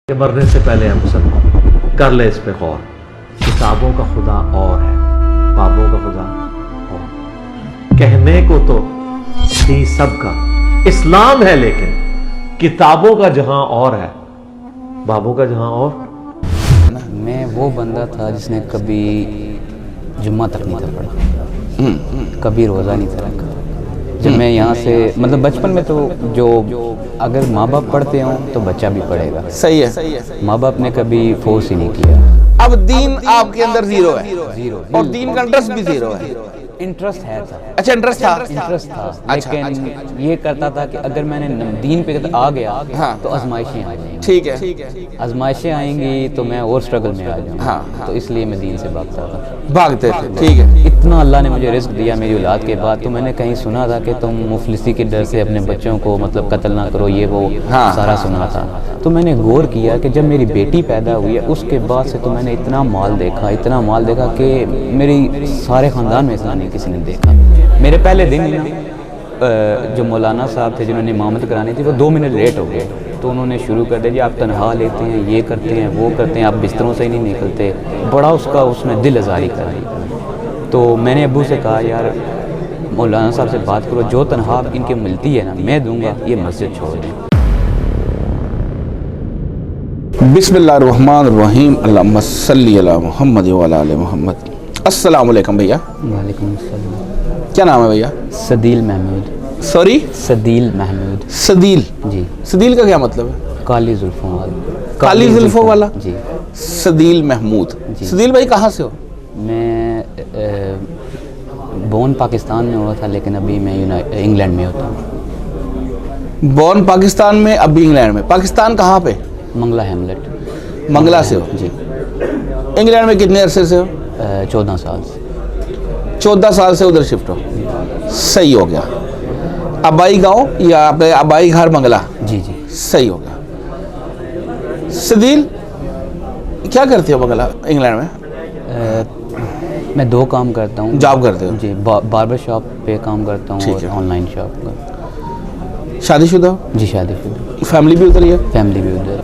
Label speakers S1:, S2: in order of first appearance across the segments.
S1: कि मरने से पहले हम सब कर ले इस पे गौर। किताबों का खुदा और है, बाबों का खुदा और। कहने को तो थी सबका इस्लाम है, लेकिन किताबों का जहां और है, बाबों का जहां और।
S2: मैं वो बंदा था जिसने कभी जुम्मा तक नहीं था पढ़ा, कभी रोज़ा नहीं था रखा। जब मैं यहाँ से मतलब बचपन में तो जो अगर माँ बाप पढ़ते हों तो बच्चा भी पढ़ेगा।
S3: सही है।
S2: माँ बाप ने कभी फोर्स ही नहीं किया।
S3: अब दीन आपके अंदर जीरो है,
S2: जीरो।
S3: और दीन का इंटरेस्ट भी जीरो है।
S2: इंटरेस्ट है था।
S3: अच्छा, इंटरेस्ट था।
S2: लेकिन ये करता था कि अगर मैंने दीन पे आ गया
S3: हाँ,
S2: तो आजमाइशें आ जाएंगी।
S3: ठीक है।
S2: आजमाइशें आएंगी तो मैं और स्ट्रगल में आ जाऊँगा।
S3: हाँ।
S2: तो इसलिए मैं दीन से भागता था।
S3: भागते थे, ठीक है।
S2: इतना अल्लाह ने मुझे रिस्क दिया मेरी औलाद के बाद। तो मैंने कहीं सुना था कि तुम मुफलिसी के डर से अपने बच्चों को मतलब कत्ल ना करो, ये वो सारा सुना था। तो मैंने गौर किया कि जब मेरी बेटी पैदा हुई है उसके बाद से तो मैंने इतना माल देखा कि मेरी सारे ख़ानदान में इतना नहीं किसी ने देखा। मेरे पहले दिन ही ना जो मौलाना साहब थे जिन्होंने इमामत करानी थी वो 2 मिनट लेट हो गए। तो उन्होंने शुरू कर दिया जी आप तनहा लेते हैं, ये करते हैं, वो करते हैं, आप बिस्तरों से ही नहीं निकलते। बड़ा उसमें दिल आज़ारी कर दी। तो मैंने अब्बू से कहा यार मौलाना साहब से बात करो, जो तनहा इनके मिलती है ना मैं दूंगा, ये मस्जिद छोड़ दें।
S3: बिस्मिल्लाहिर्रहमानिर्रहीम, अल्लाहुम्मा सल्ली अला मुहम्मद व अला आलि मुहम्मद। अस्सलाम वालेकुम भैया।
S2: वालेकुम अस्सलाम।
S3: क्या नाम है भैया?
S2: सदील महमूद।
S3: सॉरी,
S2: सदील महमूद।
S3: सदील।
S2: जी।
S3: सदील का क्या मतलब है?
S2: काली जुल्फों वाला।
S3: काली जुल्फों वाला।
S2: जी।
S3: सदील महमूद। सदील भाई कहाँ से हो?
S2: मैं बोर्न पाकिस्तान में हुआ था, लेकिन अभी मैं इंग्लैंड में होता हूँ।
S3: बोर्न पाकिस्तान में, अभी इंग्लैंड में। पाकिस्तान कहाँ पे?
S2: मंगला हैमलेट।
S3: मंगला से हो?
S2: जी।
S3: इंग्लैंड में कितने अरसे से हो?
S2: 14 साल से।
S3: 14 साल से उधर शिफ्ट हो। सही हो गया। आबाई गांव या आबाई घर मंगला?
S2: जी जी।
S3: सही हो गया। सदील क्या करते हो मंगला इंग्लैंड में?
S2: मैं 2 काम करता हूँ।
S3: जॉब करते हो?
S2: जी, बार्बर शॉप पे काम करता हूँ और ऑनलाइन शॉप पर।
S3: शादीशुदा हो?
S2: जी शादीशुदा।
S3: फैमिली भी उधर ही है?
S2: फैमिली भी उधर।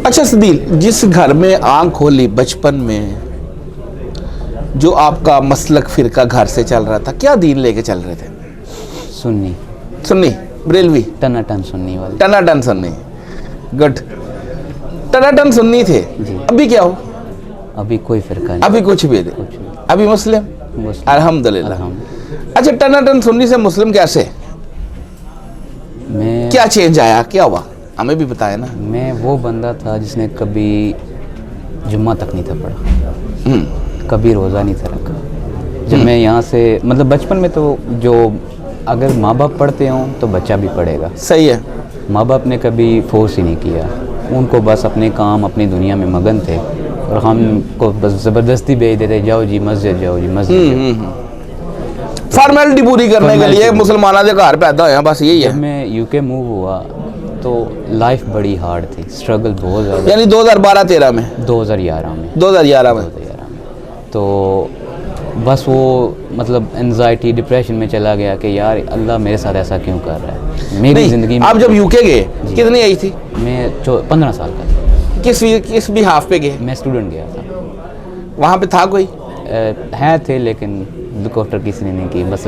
S3: अच्छा सदील, जिस घर में आंख खोली बचपन में, जो आपका मसलक फिरका घर से चल रहा था, क्या दीन लेके चल रहे थे?
S2: सुन्नी।
S3: सुन्नी बरेलवी?
S2: टनाटन सुन्नी वाले।
S3: टनाटन सुन्नी। गुड। टनाटन सुन्नी थे। अभी क्या हो?
S2: अभी कोई फिरका नहीं।
S3: अभी कुछ भी नहीं। अभी मुस्लिम? अल्हम्दुलिल्लाह। अच्छा, टनाटन सुन्नी से मुस्लिम कैसे?
S2: मैं
S3: क्या चेंज आया, क्या हुआ, हमें भी बताया ना।
S2: मैं वो बंदा था जिसने कभी जुम्मा तक नहीं था पढ़ा, कभी रोज़ा नहीं था रखा। जब मैं यहाँ से मतलब बचपन में तो जो अगर माँ बाप पढ़ते हों तो बच्चा भी पढ़ेगा।
S3: सही है।
S2: माँ बाप ने कभी फोर्स ही नहीं किया, उनको बस अपने काम अपनी दुनिया में मगन थे और हमको बस ज़बरदस्ती भेज देते, जाओ जी मस्जिद जाओ जी मस्जिद।
S3: फॉर्मेलिटी पूरी करने के लिए मुसलमानों के घर पैदा हुआ, बस यही है।
S2: जब मैं यूके मूव हुआ तो लाइफ बड़ी हार्ड थी, स्ट्रगल बहुत ज़्यादा।
S3: यानी 2012-13 में?
S2: 2011 में।
S3: 2011 में।
S2: तो बस वो मतलब एंजाइटी डिप्रेशन में चला गया कि यार अल्लाह मेरे साथ ऐसा क्यों कर रहा है मेरी ज़िंदगी में।
S3: आप जब यूके गए कितनी एज थी?
S2: मैं 15 साल का था।
S3: किस भी हाफ पे गए?
S2: मैं स्टूडेंट गया था।
S3: वहाँ पे था कोई?
S2: है थे, लेकिन डॉक्टर किसी ने नहीं की बस।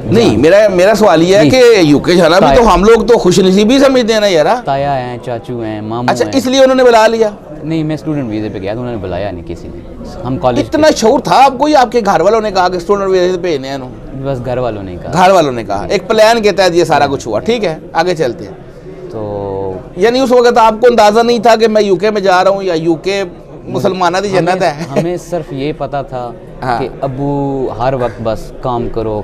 S3: नहीं, मेरा सवाल ये है कि यूके जाना भी तो हम लोग तो खुशनसीबी समझते हैं ना यार।
S2: ताया हैं, चाचू हैं, मामू।
S3: अच्छा, इसलिए उन्होंने बुला लिया?
S2: नहीं, मैं स्टूडेंट वीज़े पे गया तो उन्होंने बुलाया नहीं किसी ने। हम कॉलेज
S3: इतना शौर था आपको या आपके घर वालों ने कहा कि स्टूडेंट वीज़े पे भेजने हैं?
S2: बस घर वालों ने कहा।
S3: घर वालों ने कहा, एक प्लान के तहत ये सारा कुछ हुआ। ठीक है, आगे चलते हैं।
S2: तो
S3: यानी उस वक्त आपको अंदाजा नहीं था कि मैं यूके में जा रहा हूँ या यूके मुसलमाना की जन्नत है?
S2: हमें सिर्फ ये पता था कि अबू हर वक्त बस काम करो,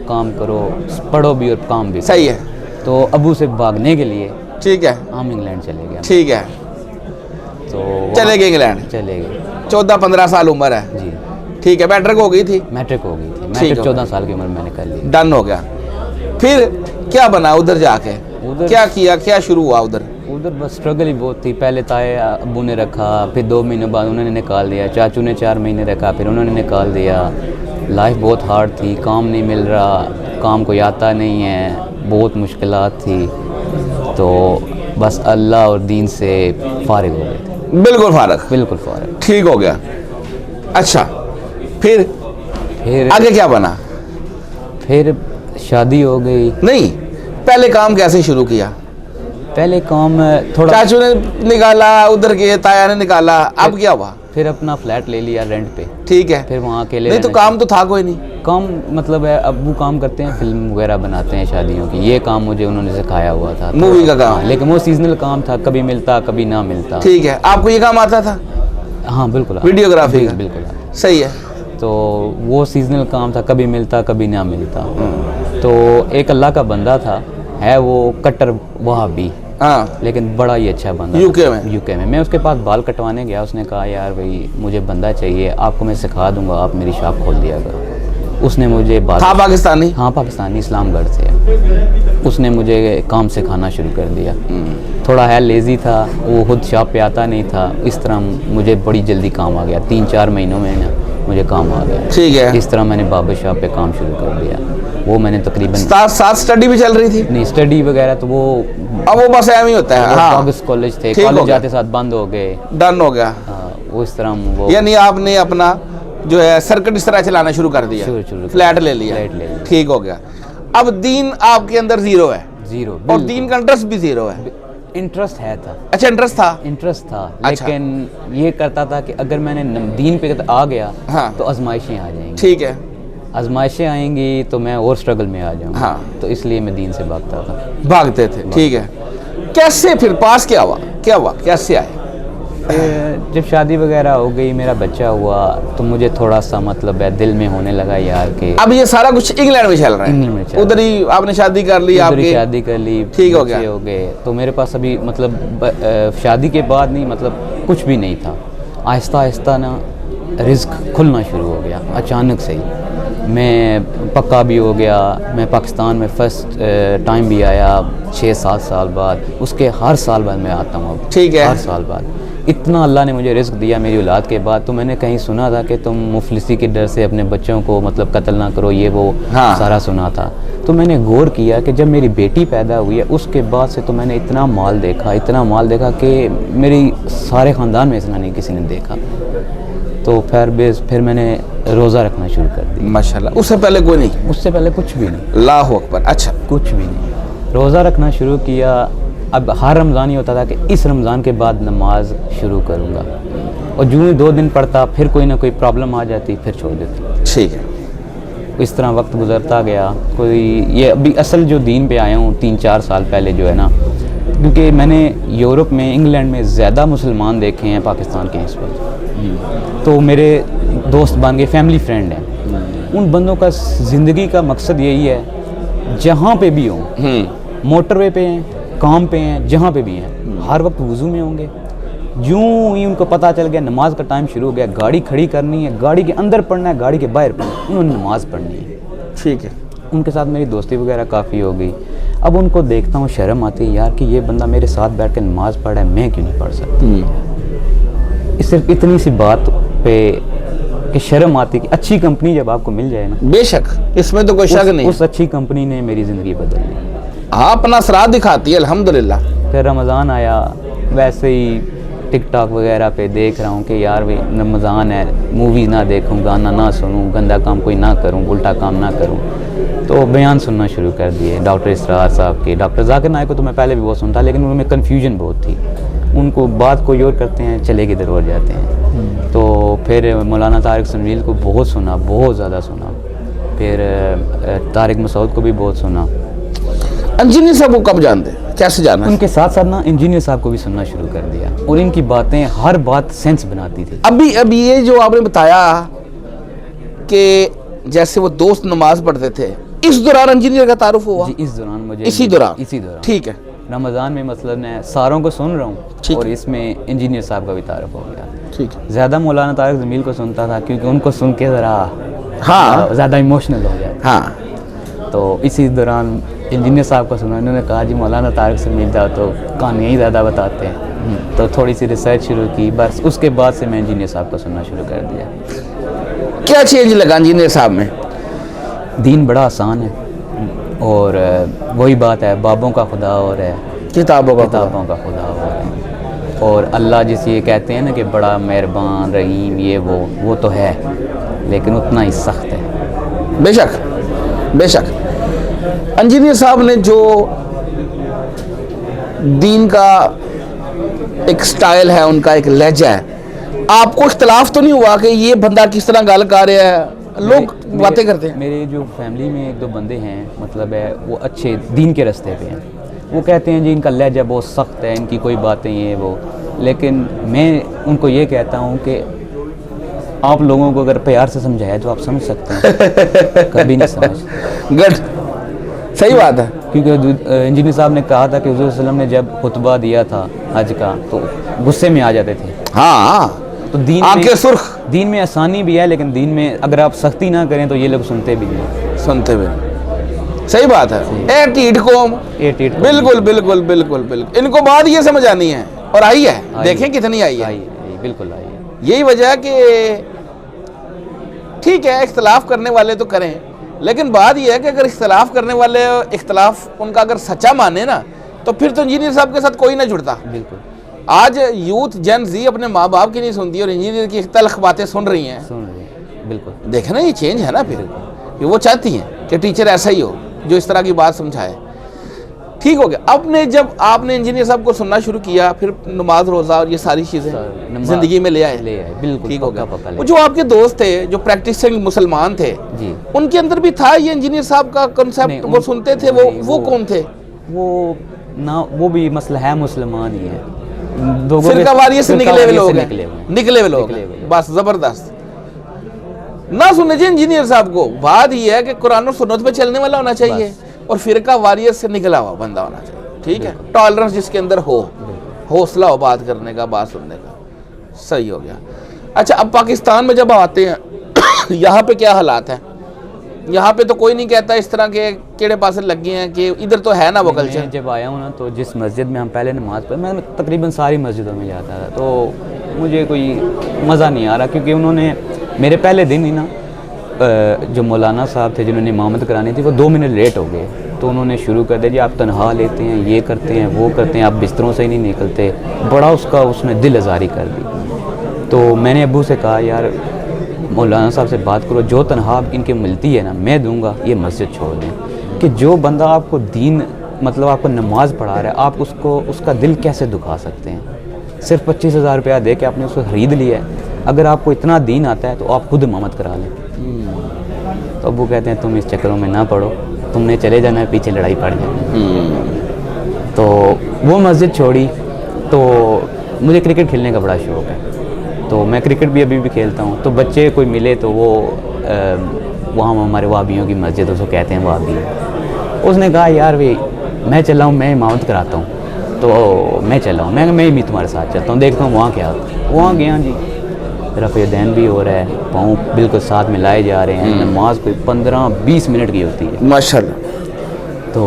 S2: पढ़ो भी और काम भी।
S3: सही है।
S2: तो अबू से भागने के लिए
S3: ठीक है
S2: हम इंग्लैंड चले गए।
S3: ठीक है,
S2: तो
S3: चले गए इंग्लैंड?
S2: चले गए।
S3: 14-15 साल उम्र है
S2: जी।
S3: ठीक है, मैट्रिक हो गई थी?
S2: मैट्रिक हो गई थी। मैट्रिक 14 साल की उम्र मैंने कर ली।
S3: डन हो गया। फिर क्या बना उधर जाके? क्या किया, क्या शुरू हुआ उधर?
S2: उधर बस स्ट्रगल ही बहुत थी। पहले ताए अब्बू ने रखा, फिर 2 महीने बाद उन्होंने निकाल दिया, चाचू ने 4 महीने रखा, फिर उन्होंने निकाल दिया। लाइफ बहुत हार्ड थी, काम नहीं मिल रहा, काम कोई आता नहीं है, बहुत मुश्किलात थी। तो बस अल्लाह और दीन से फारिग हो गए थे।
S3: बिल्कुल फारग।
S2: बिल्कुल फारग।
S3: ठीक हो गया। अच्छा, फिर आगे क्या बना?
S2: फिर शादी हो गई।
S3: नहीं, पहले काम कैसे शुरू किया?
S2: पहले काम थोड़ा
S3: चाचू ने निकाला, उधर के ताया ने निकाला, अब क्या हुआ?
S2: फिर अपना फ्लैट ले लिया रेंट पे।
S3: ठीक है।
S2: फिर वहाँ अकेले
S3: नहीं तो काम तो था कोई नहीं?
S2: काम मतलब है, अब्बू काम करते हैं, फिल्म वगैरह बनाते हैं शादियों की। ये काम मुझे उन्होंने सिखाया हुआ था,
S3: मूवी का काम।
S2: लेकिन वो सीजनल काम था, कभी मिलता कभी ना मिलता।
S3: ठीक है, आपको ये काम आता था?
S2: हाँ बिल्कुल।
S3: वीडियोग्राफी का?
S2: बिल्कुल।
S3: सही है।
S2: तो वो सीजनल काम था, कभी मिलता कभी ना मिलता। तो एक अल्लाह का बंदा था, है वो कट्टर वहाबी,
S3: हाँ,
S2: लेकिन बड़ा ही अच्छा बंदा।
S3: यूके में
S2: मैं उसके पास बाल कटवाने गया, उसने कहा यार भाई मुझे बंदा चाहिए, आपको मैं सिखा दूंगा, आप मेरी शॉप खोल दिया करो। उसने मुझे
S3: था पाकिस्तानी?
S2: हाँ पाकिस्तानी, इस्लामगढ़ से। उसने मुझे काम सिखाना शुरू कर दिया। थोड़ा है लेज़ी था वो, खुद शॉप पे आता नहीं था। इस तरह मुझे बड़ी जल्दी काम आ गया, 3-4 महीनों में ना मुझे काम आ गया।
S3: ठीक है।
S2: इस तरह मैंने बाबर शॉप पे काम शुरू कर दिया। वो मैंने तकरीबन
S3: साथ स्टडी भी चल रही थी?
S2: नहीं, स्टडी वगैरह तो वो
S3: अब वो बस एम ही होता है। हाँ,
S2: कॉलेज थे, कॉलेज जाते साथ बंद हो गए।
S3: डन हो गया।
S2: वो इस तरह वो,
S3: यानी आपने अपना जो है सर्किट इस तरह चलाना शुरू कर दिया, फ्लैट ले लिया। ठीक हो गया। अब दीन आपके अंदर जीरो है?
S2: जीरो।
S3: और दीन का इंटरेस्ट भी जीरो है?
S2: इंटरेस्ट है था।
S3: अच्छा, इंटरेस्ट था।
S2: अच्छा। लेकिन ये करता था कि अगर मैंने दीन पे आ गया,
S3: हाँ,
S2: तो आजमाइशें आ जाएंगी।
S3: ठीक है।
S2: आजमाइशें आएंगी तो मैं और स्ट्रगल में आ जाऊंगा।
S3: हाँ।
S2: तो इसलिए मैं दीन से भागता था।
S3: भागते थे। ठीक है। कैसे फिर पास क्या हुआ कैसे आए?
S2: जब शादी वगैरह हो गई, मेरा बच्चा हुआ, तो मुझे थोड़ा सा मतलब है दिल में होने लगा यार कि
S3: अब ये सारा कुछ इंग्लैंड में चल रहा है?
S2: इंग्लैंड में चल
S3: उधर ही आपने शादी कर ली? आपकी
S2: शादी कर ली,
S3: ठीक हो गया।
S2: हो गए। तो मेरे पास अभी मतलब शादी के बाद नहीं, मतलब कुछ भी नहीं था। आहिस्ता आहिस्ता ना रिस्क खुलना शुरू हो गया अचानक से ही। मैं पक्का भी हो गया। मैं पाकिस्तान में फर्स्ट टाइम भी आया 6-7 साल बाद। उसके हर साल बाद मैं आता हूँ अब।
S3: ठीक है।
S2: हर साल बाद इतना अल्लाह ने मुझे रिस्क दिया मेरी औलाद के बाद। तो मैंने कहीं सुना था कि तुम मुफलिसी के डर से अपने बच्चों को मतलब कत्ल ना करो, ये वो।
S3: हाँ।
S2: सारा सुना था। तो मैंने गौर किया कि जब मेरी बेटी पैदा हुई है उसके बाद से तो मैंने इतना माल देखा कि मेरी सारे ख़ानदान में इतना नहीं किसी ने देखा। तो फिर मैंने रोज़ा रखना शुरू कर दिया।
S3: माशाल्लाह। उससे पहले कोई नहीं?
S2: उससे पहले कुछ भी नहीं।
S3: अल्लाहु अकबर। अच्छा,
S2: कुछ भी नहीं। रोज़ा रखना शुरू किया। अब हर रमज़ान ही होता था कि इस रमज़ान के बाद नमाज शुरू करूँगा, और जो ही 2 दिन पढ़ता फिर कोई ना कोई प्रॉब्लम आ जाती, फिर छोड़ देती।
S3: ठीक है।
S2: इस तरह वक्त गुजरता गया। कोई ये अभी असल जो दीन पे आया हूँ 3-4 साल पहले जो है ना, क्योंकि मैंने यूरोप में, इंग्लैंड में ज़्यादा मुसलमान देखे हैं पाकिस्तान के इस वक्त। तो मेरे दोस्त बन गए, फैमिली फ्रेंड हैं। उन बंदों का ज़िंदगी का मकसद यही है, जहाँ पे भी हों, मोटरवे पे हैं, काम पे हैं, जहाँ पे भी हैं, हर वक्त वुज़ू में होंगे। यूँ ही उनको पता चल गया नमाज का टाइम शुरू हो गया, गाड़ी खड़ी करनी है, गाड़ी के अंदर पढ़ना है, गाड़ी के बाहर पढ़ना है, उन्होंने नमाज़ पढ़नी है।
S3: ठीक है।
S2: उनके साथ मेरी दोस्ती वगैरह काफ़ी हो गई। अब उनको देखता हूँ, शर्म आती है यार कि ये बंदा मेरे साथ बैठ कर नमाज़ पढ़ रहा है, मैं क्यों नहीं पढ़ सकता। सिर्फ इतनी सी बात पे कि शर्म आती कि अच्छी कंपनी जब आपको मिल जाए ना,
S3: बेशक इसमें तो कोई शक नहीं।
S2: उस अच्छी कंपनी ने मेरी ज़िंदगी बदल ली।
S3: हाँ, अपना असरात दिखाती है अल्हम्दुलिल्लाह।
S2: फिर रमज़ान आया, वैसे ही टिकटॉक वगैरह पे देख रहा हूँ कि यार भाई रमज़ान है, मूवी ना देखूँ, गाना ना सुनूँ, गंदा काम कोई ना करूँ, उल्टा काम ना करूँ। तो बयान सुनना शुरू कर दिए डॉक्टर इसरार साहब के। डॉक्टर जाकिर नाइक को तो मैं पहले भी बहुत सुनता, लेकिन उनमें कन्फ्यूजन बहुत थी। उनको बात कोई और करते हैं, चले किधर और जाते हैं। तो फिर मौलाना तारिक जमील को बहुत सुना, बहुत ज़्यादा सुना। फिर तारिक मसूद को भी बहुत सुना।
S3: इंजीनियर साहब को कब जानते, कैसे जाना?
S2: उनके साथ साथ ना इंजीनियर साहब को भी सुनना शुरू कर दिया, और इनकी बातें हर बात सेंस बनाती थी।
S3: अभी ये जो आपने बताया कि जैसे वो दोस्त नमाज पढ़ते थे, इस दौरान इंजीनियर का तारुफ हुआ?
S2: जी, इस दौरान मुझे
S3: इसी दौरान।
S2: ठीक है। रमज़ान में मतलब मैं सारों को सुन रहा हूँ, और इसमें इंजीनियर साहब का भी तारुफ हो गया।
S3: ठीक है।
S2: ज़्यादा मौलाना तारिक जमील को सुनता था, क्योंकि उनको सुन के ज़रा
S3: हाँ
S2: ज़्यादा इमोशनल हो गया।
S3: हाँ।
S2: तो इसी दौरान इंजीनियर साहब को सुना, इन्होंने कहा जी मौलाना तारिक जमील था तो कहानियाँ ही ज़्यादा बताते हैं। तो थोड़ी सी रिसर्च शुरू की, बस उसके बाद से मैं इंजीनियर साहब को सुनना शुरू कर दिया।
S3: क्या चेंज लगा इंजीनियर साहब में?
S2: दीन बड़ा आसान है, और वही बात है, बाबों का खुदा और है,
S3: किताबों का
S2: खुदा और है। और अल्लाह जिसे ये कहते हैं ना कि बड़ा मेहरबान रहीम ये वो तो है, लेकिन उतना ही सख्त है।
S3: बेशक बेशक। इंजीनियर साहब ने जो दीन का एक स्टाइल है, उनका एक लहजा है, आपको इख्तलाफ तो नहीं हुआ कि ये बंदा किस तरह गल कर रहा है? लोग बातें करते हैं।
S2: मेरे जो फैमिली में एक दो बंदे हैं, मतलब है वो अच्छे दीन के रास्ते पे हैं, वो कहते हैं जी इनका लहजा बहुत सख्त है, इनकी कोई बातें ये वो, लेकिन मैं उनको ये कहता हूँ कि आप लोगों को अगर प्यार से समझाया तो आप समझ सकते हैं, कभी नहीं समझ।
S3: गुड, सही बात है।
S2: क्योंकि इंजीनियर साहब ने कहा था कि हुज़ूर सल्लल्लाहु अलैहि वसल्लम ने जब खुतबा दिया था हज का तो गुस्से में आ जाते थे।
S3: हाँ,
S2: तो दीन
S3: आंखें सुर्ख।
S2: दीन में आसानी भी है, लेकिन दीन में अगर आप सख्ती ना करें तो ये लोग सुनते भी नहीं।
S3: सुनते हुए सही बात है। ए टीट कौम, बिल्कुल बिल्कुल बिल्कुल बिल्कुल। इनको बात ये समझ आनी है और आई है, देखें कितनी आई है।
S2: बिल्कुल आई है।
S3: यही वजह है कि ठीक है इख्तलाफ करने वाले तो करें, लेकिन बात यह है कि अगर इख्तलाफ करने वाले इख्तलाफ उनका अगर सच्चा माने ना, तो फिर तो इंजीनियर साहब के साथ कोई ना जुड़ता।
S2: बिल्कुल।
S3: आज यूथ जेन जी अपने माँ बाप की नहीं सुनती और इंजीनियर की तल्ख बातें सुन रही हैं।
S2: बिल्कुल।
S3: देखे ना, ये चेंज है ना। फिर कि वो चाहती हैं कि टीचर ऐसा ही हो जो इस तरह की बात समझाए। ठीक हो गया। अब जब आपने इंजीनियर साहब को सुनना शुरू किया, फिर नमाज रोज़ा और ये सारी चीज़ें ज़िंदगी में ले आए।
S2: बिल्कुल।
S3: ठीक हो गया। वो जो आपके दोस्त थे जो प्रैक्टिसिंग मुसलमान थे
S2: जी,
S3: उनके अंदर भी था ये इंजीनियर साहब का कंसेप्ट? वो सुनते थे? वो कौन थे?
S2: वो भी मसला है, मुसलमान ही है।
S3: फिरका वारियत से निकले हुए लोग निकले हुए लोग बस। जबरदस्त। ना सुनने चाहिए इंजीनियर साहब को। बात यह है कि कुरान और सुन्नत पे चलने वाला होना चाहिए और फिरका वारियत से निकला हुआ बंदा होना चाहिए। ठीक है, टॉलरेंस जिसके अंदर हो, हौसला हो बात करने का, बात सुनने का। सही हो गया। अच्छा, अब पाकिस्तान में जब आते हैं यहाँ पे क्या हालात है? यहाँ पे तो कोई नहीं कहता इस तरह के केड़े पासे लग गए हैं कि इधर तो है ना वो कल्चर।
S2: जब आया हूँ ना, तो जिस मस्जिद में हम पहले नमाज पढ़े, मैं तकरीबन सारी मस्जिदों में जाता था, तो मुझे कोई मज़ा नहीं आ रहा, क्योंकि उन्होंने मेरे पहले दिन ही ना जो मौलाना साहब थे जिन्होंने इमामत करानी थी, वो 2 मिनट लेट हो गए। तो उन्होंने शुरू कर दिया जी आप तनहा लेते हैं, ये करते हैं, वो करते हैं, आप बिस्तरों से ही नहीं निकलते। बड़ा उसने दिल आज़ारी कर दी। तो मैंने अब्बू से कहा यार मौलाना साहब से बात करो, जो तनख्वाह इनके मिलती है ना मैं दूंगा, ये मस्जिद छोड़ दें। कि जो बंदा आपको दीन मतलब आपको नमाज पढ़ा रहा है, आप उसका दिल कैसे दुखा सकते हैं? सिर्फ 25,000 रुपया दे के आपने उसको ख़रीद लिया है। अगर आपको इतना दीन आता है तो आप खुद इमामत करा लें। तो अब्बू कहते हैं तुम इस चक्करों में ना पढ़ो, तुमने चले जाना है, पीछे लड़ाई पड़ जाए। तो वो मस्जिद छोड़ी। तो मुझे क्रिकेट खेलने का बड़ा शौक़ है, तो मैं क्रिकेट भी अभी भी खेलता हूँ। तो बच्चे कोई मिले तो वो वहाँ हमारे वाबियों की मस्जिद, उसको कहते हैं वाबी। उसने कहा यार भाई मैं चला हूँ, मैं इमामत कराता हूँ। तो मैं चला हूँ, मैं भी तुम्हारे साथ चलता हूँ, देखता हूँ वहाँ क्या होता है। वहाँ गया जी, रफ़े दैन भी हो रहा है, पाँव बिल्कुल साथ में लाए जा रहे हैं, नमाज कोई 15-20 मिनट की होती है
S3: माशाल्लाह।
S2: तो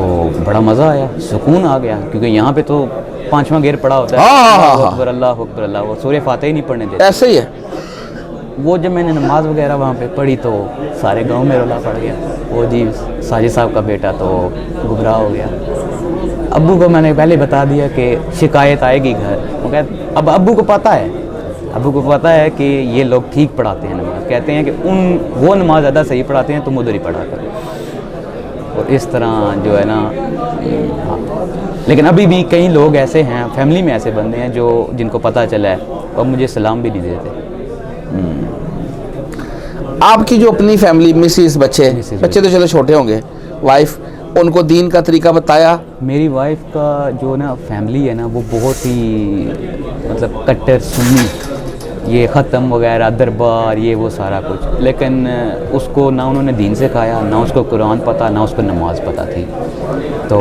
S2: बड़ा मज़ा आया, सुकून आ गया, क्योंकि यहाँ पे तो 5वां गेर पड़ा होता है, अल्लाह अकबर अल्लाह, वो सूरह फातिहा ही नहीं पढ़ने देते।
S3: ऐसे ही है।
S2: वो जब मैंने नमाज वगैरह वहाँ पे पढ़ी तो सारे गांव में रौला पड़ गया। वो जी साजिद साहब का बेटा तो गुमराह हो गया। अब्बू को मैंने पहले बता दिया कि शिकायत आएगी घर। वो कहते अब अब्बू को पता है कि ये लोग ठीक पढ़ाते हैं नमाज, कहते हैं कि वो नमाज ज़्यादा सही पढ़ाते हैं, तुम उधर ही पढ़ा करो। और इस तरह जो है ना, लेकिन अभी भी कई लोग ऐसे हैं, फैमिली में ऐसे बंदे हैं जो जिनको पता चला है और मुझे सलाम भी नहीं देते।
S3: आपकी जो अपनी फैमिली, मिसेस, बच्चे तो चलो छोटे होंगे, वाइफ, उनको दीन का तरीका बताया?
S2: मेरी वाइफ का जो ना फैमिली है ना, वो बहुत ही मतलब कट्टर सुन्नी, ये ख़त्म वगैरह दरबार ये वो सारा कुछ, लेकिन उसको ना उन्होंने दीन सिखाया, ना उसको कुरान पता, ना उसको नमाज पता थी। तो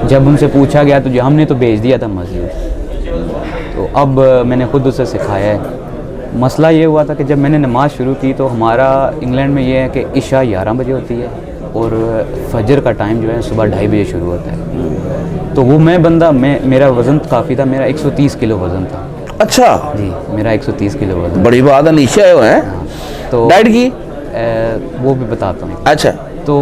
S2: जब उनसे पूछा गया तो हमने तो भेज दिया था मस्जिद। तो अब मैंने खुद उसे सिखाया है। मसला ये हुआ था कि जब मैंने नमाज़ शुरू की तो हमारा इंग्लैंड में ये है कि इशा 11 बजे होती है और फजर का टाइम जो है सुबह 2:30 बजे शुरू होता है। तो वो मेरा वज़न काफ़ी था, मेरा 130 किलो वज़न था।
S3: अच्छा
S2: जी, मेरा 130 किलो वज़न।
S3: बड़ी बात है, नीचे आए हुए हैं।
S2: तो
S3: डाइट की
S2: वो भी बताता हूँ।
S3: अच्छा।
S2: तो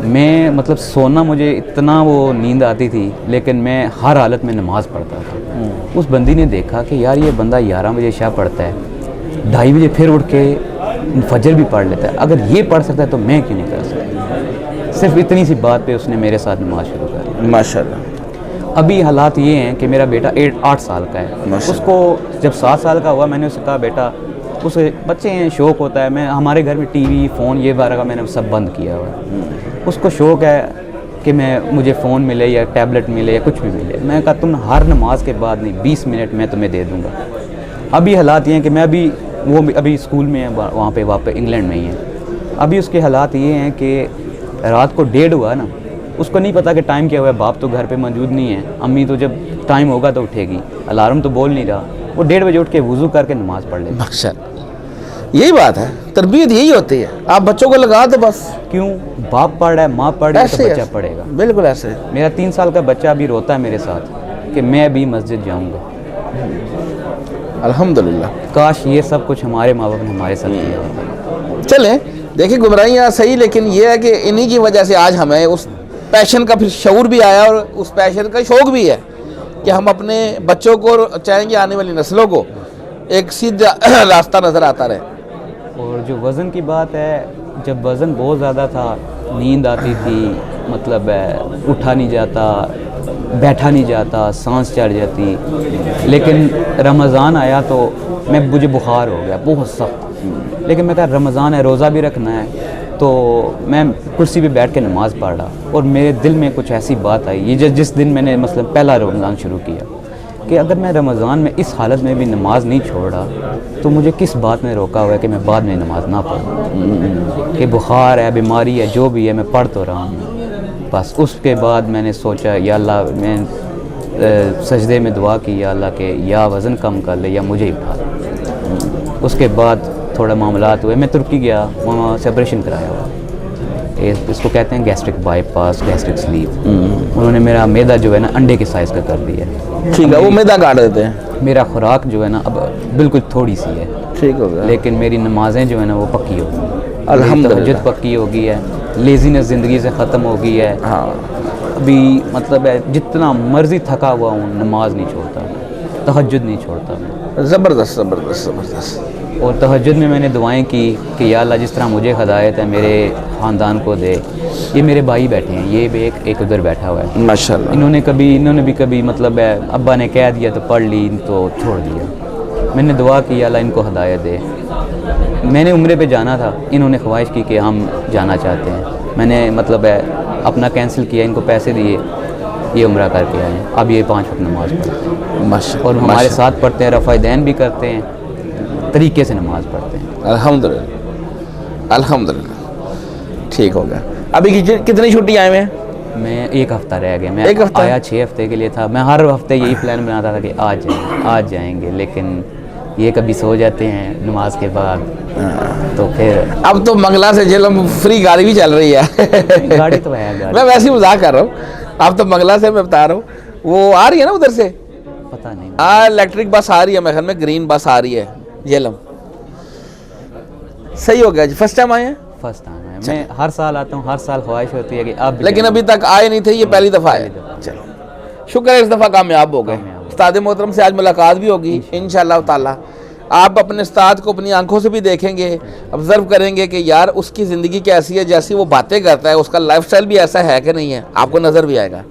S2: मैं मतलब सोना मुझे इतना वो नींद आती थी, लेकिन मैं हर हालत में नमाज़ पढ़ता था। उस बंदी ने देखा कि यार ये बंदा 11 बजे शाह पढ़ता है, 2:30 बजे फिर उठ के फजर भी पढ़ लेता है, अगर ये पढ़ सकता है तो मैं क्यों नहीं कर सकता। सिर्फ इतनी सी बात पे उसने मेरे साथ नमाज शुरू कर दी।
S3: माशाल्लाह।
S2: अभी हालात ये हैं कि मेरा बेटा 8 साल का है। उसको जब 7 साल का हुआ मैंने उससे कहा बेटा, उसे बच्चे हैं, शौक़ होता है, मैं हमारे घर में टीवी फ़ोन ये बारह का मैंने सब बंद किया हुआ है। उसको शौक़ है कि मुझे फ़ोन मिले या टैबलेट मिले या कुछ भी मिले। मैं कहा तुम हर नमाज के बाद नहीं 20 मिनट मैं तुम्हें दे दूँगा। अभी हालात ये हैं कि मैं अभी स्कूल में है, वहाँ पे इंग्लैंड में ही है। अभी उसके हालात ये हैं कि रात को 1:30 हुआ ना, उसको नहीं पता कि टाइम क्या हुआ है, बाप तो घर पे मौजूद नहीं है, अम्मी तो जब टाइम होगा तो उठेगी, अलार्म तो बोल नहीं रहा, वो 1:30 बजे उठ के वुज़ू करके नमाज़ पढ़ लेती।
S3: माशाल्लाह, यही बात है, तरबियत यही होती है। आप बच्चों को लगा दो बस।
S2: क्यों, बाप पढ़ रहा है, माँ पढ़ रही है तो बच्चा पढ़ेगा।
S3: बिल्कुल ऐसे।
S2: मेरा 3 साल का बच्चा अभी रोता है मेरे साथ कि मैं भी मस्जिद जाऊँगा।
S3: अल्हम्दुलिल्लाह।
S2: काश ये सब कुछ हमारे माँ बाप ने हमारे साथ किया होता।
S3: चलें, देखिए गुमराहियाँ सही, लेकिन ये है कि इन्हीं की वजह से आज हमें उस पैशन का फिर शऊर भी आया और उस पैशन का शौक़ भी है कि हम अपने बच्चों को चाहेंगे, आने वाली नस्लों को एक सीधा रास्ता नज़र आता रहे।
S2: और जो वज़न की बात है, जब वज़न बहुत ज़्यादा था, नींद आती थी, मतलब उठा नहीं जाता, बैठा नहीं जाता, सांस चढ़ जाती। लेकिन रमज़ान आया तो मुझे बुखार हो गया बहुत सख्त। लेकिन मैं कहा रमज़ान है, रोज़ा भी रखना है, तो मैं कुर्सी पे बैठ के नमाज़ पढ़ रहा और मेरे दिल में कुछ ऐसी बात आई, ये जिस दिन मैंने मतलब पहला रमज़ान शुरू किया, कि अगर मैं रमज़ान में इस हालत में भी नमाज नहीं छोड़ा तो मुझे किस बात ने रोका हुआ है कि मैं बाद में नमाज ना पढ़ूँ। कि बुखार है, बीमारी है, जो भी है, मैं पढ़ तो रहा हूँ। बस उसके बाद मैंने सोचा या अल्लाह, मैं सजदे में दुआ की या अल्लाह के या वज़न कम कर ले या मुझे ही उठा ले। उसके बाद थोड़ा मामलात हुए, मैं तुर्की गया, वहाँ से ऑपरेशन कराया हुआ, इसको कहते हैं गैस्ट्रिक बाईपास, गैस्ट्रिक स्लीप। उन्होंने मेरा मैदा जो है ना अंडे के साइज़ का कर दिया।
S3: ठीक है, वो मैदा काट देते हैं।
S2: मेरा खुराक जो है ना अब बिल्कुल थोड़ी सी है,
S3: ठीक हो गया,
S2: लेकिन मेरी नमाजें जो है ना वो पक्की हो गई,
S3: अल्हम्दुलिल्लाह।
S2: तहज्जुद पक्की हो गई है, लेज़ीनेस ज़िंदगी से ख़त्म हो गई है।
S3: हाँ,
S2: अभी मतलब है जितना मर्ज़ी थका हुआ हूँ, नमाज नहीं छोड़ता, तहज्जुद नहीं छोड़ता मैं।
S3: ज़बरदस्त ज़बरदस्त ज़बरदस्त।
S2: और तहज्जुद में मैंने दुआएं की कि या अल्लाह जिस तरह मुझे हिदायत है मेरे ख़ानदान को दे। ये मेरे भाई बैठे हैं, ये भी एक उधर बैठा हुआ है
S3: माशाल्लाह।
S2: इन्होंने भी कभी मतलब है अब्बा ने कह दिया तो पढ़ ली तो छोड़ दिया। मैंने दुआ की या अल्लाह इनको हिदायत दे। मैंने उम्रे पे जाना था, इन्होंने ख्वाहिश की कि हम जाना चाहते हैं। मैंने मतलब है अपना कैंसिल किया, इनको पैसे दिए, ये उम्रा करके आए। अब ये 5 वक्त नमाज़ पढ़ते हैं
S3: माशाल्लाह,
S2: और हमारे साथ पढ़ते हैं, रफ़ा दैन भी करते हैं, तरीके से नमाज़ पढ़ते हैं।
S3: अल्हम्दुलिल्लाह अल्हम्दुलिल्लाह। ठीक हो गया। अभी कितनी छुट्टी आए हुए हैं?
S2: मैं 1 हफ़्ता रह गया। मैं
S3: एक हफ्ता?
S2: आया 6 हफ्ते के लिए था। मैं हर हफ्ते यही प्लान बनाता था कि आज जाएंगे, लेकिन ये कभी सो जाते हैं नमाज के बाद, तो फिर
S3: अब तो मंगला से जेलम फ्री गाड़ी भी चल रही है।
S2: गाड़ी तो है, गाड़ी
S3: मैं वैसे ही मजाक कर रहा हूँ। अब तो मंगला से मैं बता रहा हूँ, वो आ रही है ना उधर से,
S2: पता नहीं,
S3: इलेक्ट्रिक बस आ रही है, मेरे ख्याल में ग्रीन बस आ रही है जेलम। सही हो गया जी। फर्स्ट टाइम आए हैं?
S2: फर्स्ट टाइम है। मैं हर साल आता हूँ, हर साल ख्वाहिश होती है कि अब,
S3: लेकिन अभी तक आए नहीं थे, ये पहली दफ़ा है। चलो शुक्र है इस दफ़ा कामयाब हो गए। उस्ताद मोहतरम से आज मुलाकात भी होगी इंशाअल्लाह ताला। आप अपने उस्ताद को अपनी आंखों से भी देखेंगे, ऑब्जर्व करेंगे कि यार उसकी ज़िंदगी कैसी है, जैसी वो बातें करता है उसका लाइफस्टाइल भी ऐसा है कि नहीं है, आपको नज़र भी आएगा।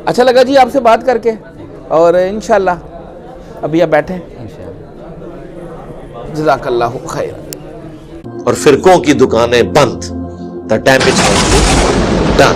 S3: अच्छा लगा जी आपसे बात करके, और इंशाअल्लाह अभी आप बैठे, जज़ाकल्लाहु खैर।
S1: और फिरकों की दुकानें बंद। The damage country done.